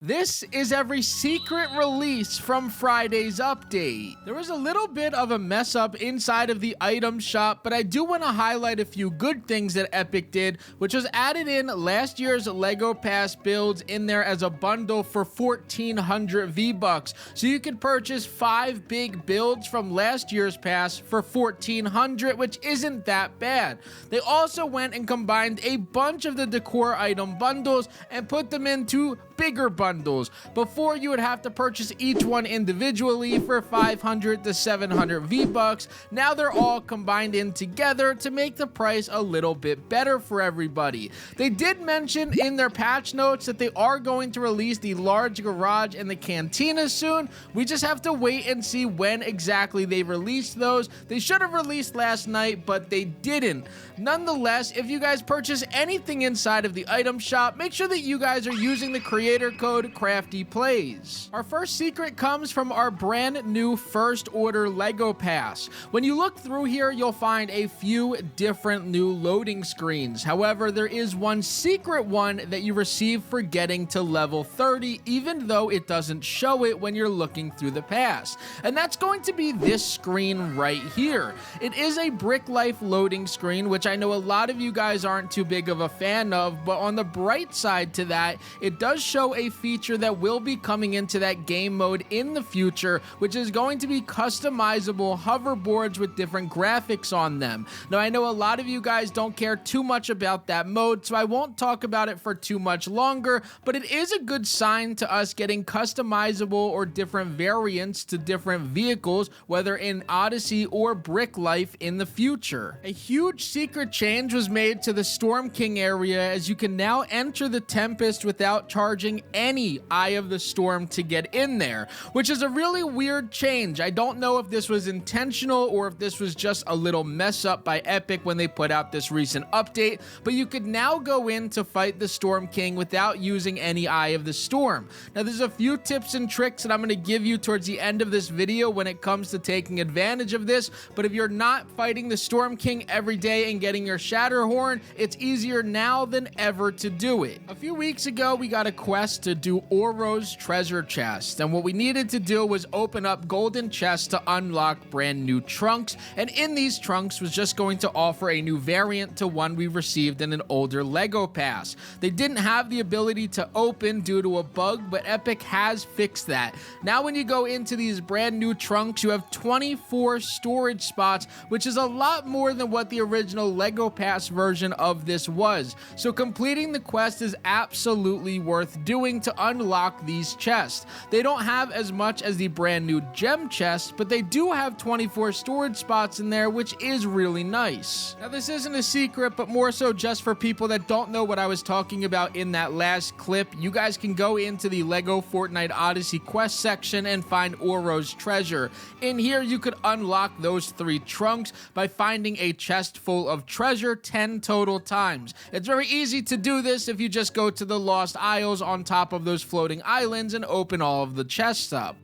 This is every secret release from Friday's update. There was a little bit of a mess up inside of the item shop, but I do want to highlight a few good things that Epic did, which was added in last year's LEGO Pass builds in there as a bundle for 1,400 V-Bucks. So you could purchase 5 big builds from last year's pass for 1,400, which isn't that bad. They also went and combined a bunch of the decor item bundles and put them into bigger bundles. Before, you would have to purchase each one individually for 500 to 700 V-Bucks. Now they're all combined in together to make the price a little bit better for everybody. They did mention in their patch notes that they are going to release the large garage and the cantina soon. We just have to wait and see when exactly they release those. They should have released last night, but they didn't. Nonetheless, if you guys purchase anything inside of the item shop, make sure that you guys are using the creator code CRAFTYPLAYS. Our first secret comes from our brand new first order LEGO Pass. When you look through here, you'll find a few different new loading screens. However, there is one secret one that you receive for getting to level 30, even though it doesn't show it when you're looking through the pass. And that's going to be this screen right here. It is a Brick Life loading screen, which I know a lot of you guys aren't too big of a fan of, but on the bright side to that, it does show a feature that will be coming into that game mode in the future, which is going to be customizable hoverboards with different graphics on them. Now, I know a lot of you guys don't care too much about that mode, so I won't talk about it for too much longer, but it is a good sign to us getting customizable or different variants to different vehicles, whether in Odyssey or Brick Life in the future. A huge secret change was made to the Storm King area, as you can now enter the Tempest without charging any Eye of the Storm to get in there, which is a really weird change. I don't know if this was intentional or if this was just a little mess up by Epic when they put out this recent update, but you could now go in to fight the Storm King without using any Eye of the Storm. Now, there's a few tips and tricks that I'm going to give you towards the end of this video when it comes to taking advantage of this, but if you're not fighting the Storm King every day and getting your Shatterhorn, it's easier now than ever to do it. A few weeks ago, we got a quest to do Oro's treasure chest, and what we needed to do was open up golden chests to unlock brand new trunks, and in these trunks was just going to offer a new variant to one we received in an older LEGO Pass. They didn't have the ability to open due to a bug, but Epic has fixed that. Now when you go into these brand new trunks, you have 24 storage spots, which is a lot more than what the original LEGO Pass version of this was. So completing the quest is absolutely worth doing to unlock these chests. They don't have as much as the brand new gem chests, but they do have 24 storage spots in there, which is really nice. Now, this isn't a secret, but more so just for people that don't know what I was talking about in that last clip. You guys can go into the LEGO Fortnite Odyssey quest section and find Oro's treasure. In here, you could unlock those 3 trunks by finding a chest full of treasure 10 total times. It's very easy to do this if you just go to the Lost Isles on top of those floating islands and open all of the chests up.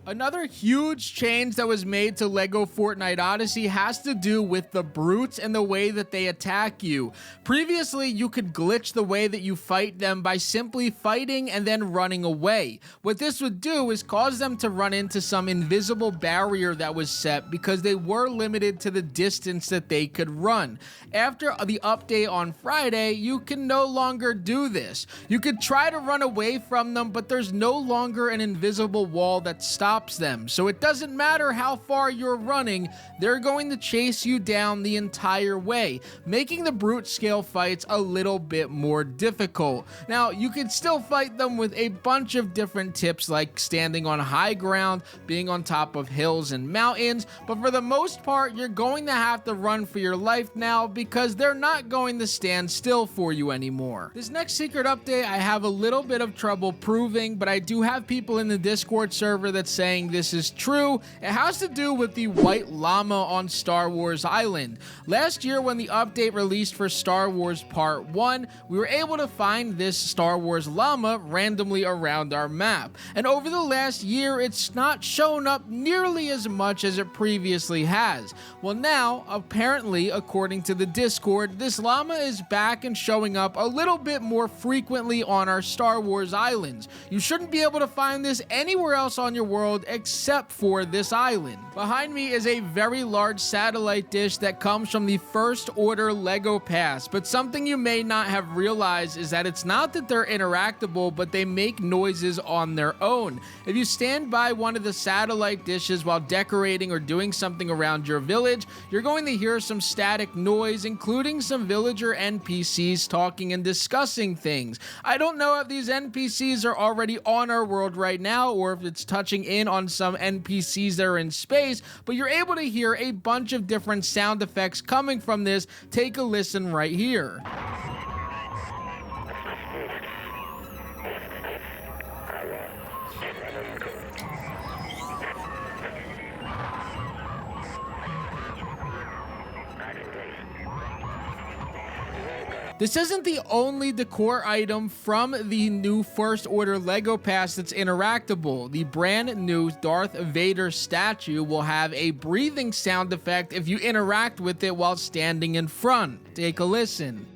Another huge change that was made to LEGO Fortnite Odyssey has to do with the brutes and the way that they attack you. Previously, you could glitch the way that you fight them by simply fighting and then running away. What this would do is cause them to run into some invisible barrier that was set because they were limited to the distance that they could run. After the update on Friday, you can no longer do this. You could try to run away from them, but there's no longer an invisible wall that stops them. So it doesn't matter how far you're running, they're going to chase you down the entire way, making the brute scale fights a little bit more difficult. Now, you can still fight them with a bunch of different tips like standing on high ground, being on top of hills and mountains, but for the most part, you're going to have to run for your life now because they're not going to stand still for you anymore. This next secret update I have a little bit of trouble proving, but I do have people in the Discord server that say saying this is true. It has to do with the white llama on Star Wars Island. Last year when the update released for Star Wars Part 1, we were able to find this Star Wars llama randomly around our map. And over the last year, it's not shown up nearly as much as it previously has. Well, now, apparently, according to the Discord, this llama is back and showing up a little bit more frequently on our Star Wars islands. You shouldn't be able to find this anywhere else on your world except for this island. Behind me is a very large satellite dish that comes from the First Order LEGO Pass, but something you may not have realized is that it's not that they're interactable, but they make noises on their own. If you stand by one of the satellite dishes while decorating or doing something around your village, you're going to hear some static noise, including some villager NPCs talking and discussing things. I don't know if these NPCs are already on our world right now or if it's touching in on some NPCs that are in space, but you're able to hear a bunch of different sound effects coming from this. Take a listen right here. This isn't the only decor item from the new First Order LEGO Pass that's interactable. The brand new Darth Vader statue will have a breathing sound effect if you interact with it while standing in front. Take a listen.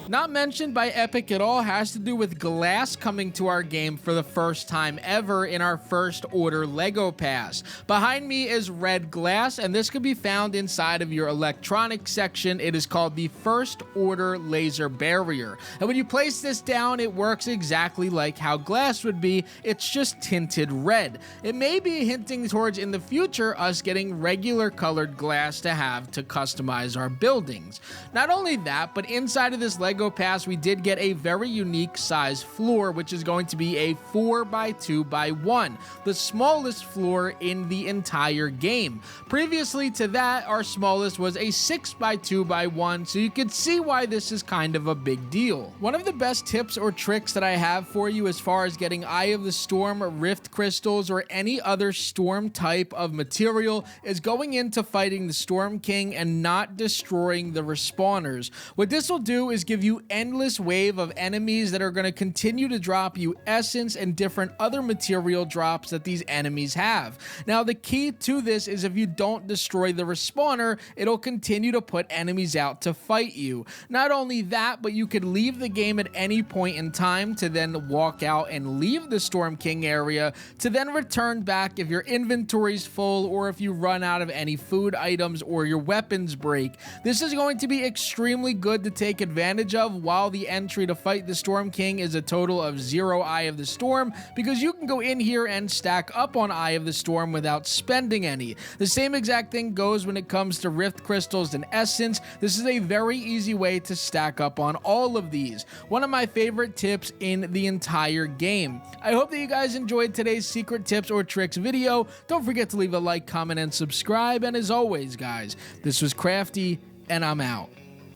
Not mentioned by Epic at all has to do with glass coming to our game for the first time ever in our First Order LEGO Pass. Behind me is red glass, and this can be found inside of your electronics section. It is called the First Order Laser Barrier. And when you place this down, it works exactly like how glass would be. It's just tinted red. It may be hinting towards, in the future, us getting regular colored glass to have to customize our buildings. Not only that, but inside of this LEGO Pass, we did get a very unique size floor, which is going to be a 4x2x1, the smallest floor in the entire game. Previously to that, our smallest was a 6x2x1, so you can see why this is kind of a big deal. One of the best tips or tricks that I have for you as far as getting Eye of the Storm, Rift Crystals, or any other storm type of material is going into fighting the Storm King and not destroying the respawners. What this will do is give you endless wave of enemies that are going to continue to drop you essence and different other material drops that these enemies have. Now, the key to this is if you don't destroy the respawner, it'll continue to put enemies out to fight you. Not only that, but you could leave the game at any point in time to then walk out and leave the Storm King area to then return back if your inventory's full or if you run out of any food items or your weapons break. This is going to be extremely good to take advantage of while the entry to fight the Storm King is a total of 0 Eye of the Storm, because you can go in here and stack up on Eye of the Storm without spending any. The same exact thing goes when it comes to Rift Crystals and Essence. This is a very easy way to stack up on all of these. One of my favorite tips in the entire game. I hope that you guys enjoyed today's secret tips or tricks video. Don't forget to leave a like, comment, and subscribe. And as always, guys, this was Crafty, and I'm out.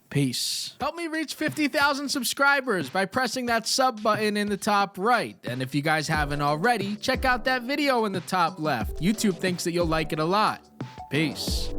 Peace. Help me reach 50,000 subscribers by pressing that sub button in the top right. And if you guys haven't already, check out that video in the top left. YouTube thinks that you'll like it a lot. Peace.